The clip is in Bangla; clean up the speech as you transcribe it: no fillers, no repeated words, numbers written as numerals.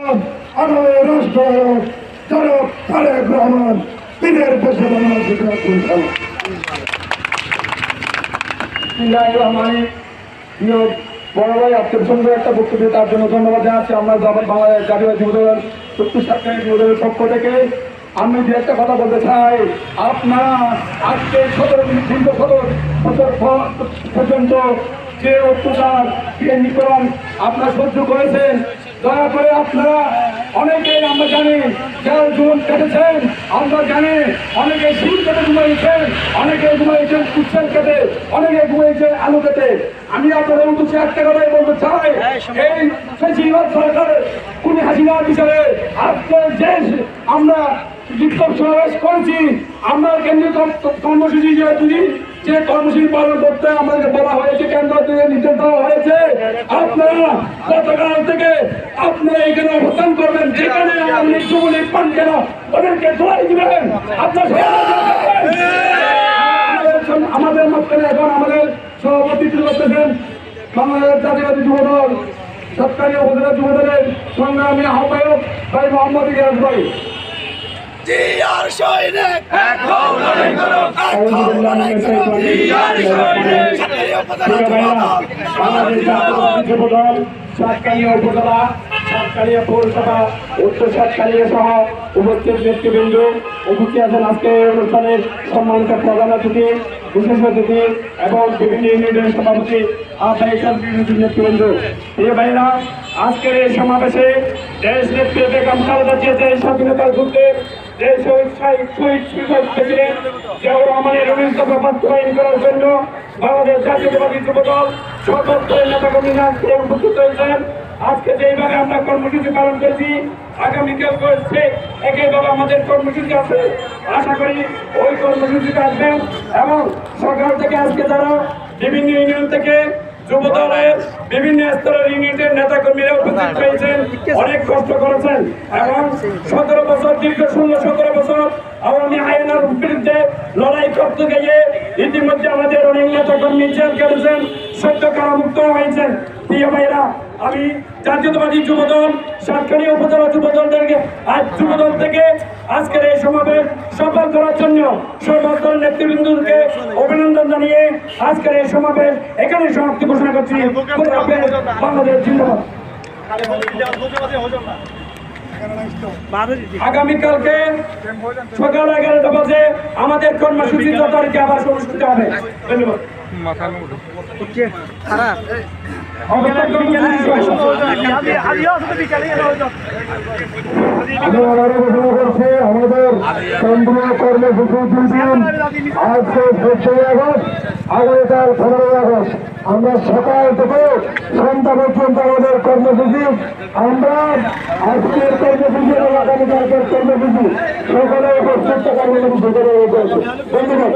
প্রধান আগামী রাষ্ট্রনায়ক জনাব তারেক রহমান দিনের দেশে বাংলাদেশে বড় ভাই আজকের সুন্দর একটা বক্তব্য তার জন্য ধন্যবাদ জানাচ্ছি। আমরা বাংলাদেশ জাতীয় যুবদল চব্বিশ সরকারি যুবদলের পক্ষ থেকে আমি যে একটা কথা বলতে চাই, আপনারা আজকে 17 বছর পর্যন্ত যে অত্যাচার নিপীড়ন আপনারা সহ্য করেছেন, দয়া করে আপনারা অনেকেই আমরা জানি যারা জীবন কেটেছেন, আমরা জানি অনেকে শিল কেটে ঘুমাইছেন, অনেকে ঘুমাইছেন কুচ্ছেল কেটে, অনেকে ঘুমাইছেন আলু কেটে। আমি আপনাদের উদ্দেশ্যে একটা কথাই বলতে চাই, এই ফেসিবাদ সরকারের খুনি হাসিনার বিচারে আজকে যে আমরা বিক্ষোভ সমাবেশ করেছি, আমরা কেন্দ্রীয় কর্মসূচি যে কর্মসূচি পালন করতে আমাদেরকে বলা হয়েছে, কেন্দ্র থেকে নির্দেশ দেওয়া হয়েছে, আপনারা গতকাল থেকে আপনারা এখানে অবস্থান করবেন, যেখানে যুবলীগ পান কেন ওদেরকে দোয়াই দিবেন। আমাদের মাঝখানে এখন আমাদের সভাপতিত্ব করতেছেন বাংলাদেশ জাতীয়বাদী যুবদল সরকারি উপজেলা যুবদলের সংগ্রামী আহ্বায়ক ভাই মোহাম্মদ ইলিয়াস ভাই। সাতকানিয়া উপজেলা, সাতকানিয়া পৌরসভা, উত্তর সাতকানিয়া সহ উপস্থিত নেতৃবৃন্দ, উপস্থিত আছেন আজকে অনুষ্ঠানের সম্মানিত প্রধান অতিথি, বিশেষ অতিথি এবং বিভিন্ন ইউনিয়নের সভাপতি নেতৃবৃন্দ। প্রিয় ভাইরা, আজকের এই সমাবেশে দেশ নেত্রী বেগম খালেদা জিয়ার স্বাধীনতার যুদ্ধে দেশ প্রেসিডেন্ট জিয়াউর রহমানের অভিযোগ বাস্তবায়ন করার জন্য বাংলাদেশ জাতীয়তাবাদী যুবদল সর্বস্তরের নেতাকর্মীরা উপস্থিত হয়েছেন। আজকে যেইভাবে আমরা কর্মসূচি পালন করেছি, আগামীকাল করছে একইভাবে আমাদের কর্মসূচি আছে। আশা করি ওই কর্মসূচিতে আসবেন এবং সকাল থেকে আজকে যারা বিভিন্ন ইউনিয়ন থেকে যুবদলের বিভিন্ন স্তরের ইউনিটের নেতাকর্মীরা উপস্থিত হয়েছেন, অনেক কষ্ট করেছেন এবং 17 বছর দীর্ঘ 17 বছর আওয়ামী আইনের বিরুদ্ধে লড়াই করতে গিয়ে ইতিমধ্যে আমাদের অনেক নেতাকর্মী জেল কেটেছেন, সত্য কারামুক্ত হয়েছেন। প্রিয় ভাইরা, আমি জাতীয়তাবাদী যুবদল সাতকানিয়া উপজেলা যুবদল থেকে আজকের এই সমাবেশ সফল করার জন্য সর্বস্তরের নেতৃবৃন্দকে অভিনন্দন জানিয়ে আজকের এই সমাবেশ এখানে সমাপ্তি ঘোষণা করছি। বাংলাদেশ জিন্দাবাদ। আগামীকালকে সকাল 11টা বাজে আমাদের কর্মসূচি যথারীতি আবার অনুষ্ঠিত হবে। ধন্যবাদ। আমাদের কেন্দ্রীয় কর্মসূচি আজকে 14 আগস্ট, আগামীকাল 15 আগস্ট। আমরা সকাল থেকে সন্ধ্যা পর্যন্ত আমাদের কর্মসূচি, আমরা আজকের কর্মসূচি এবং আগামীকালকের কর্মসূচি সকলে উপস্থিত কর্মসূচি ধন্যবাদ।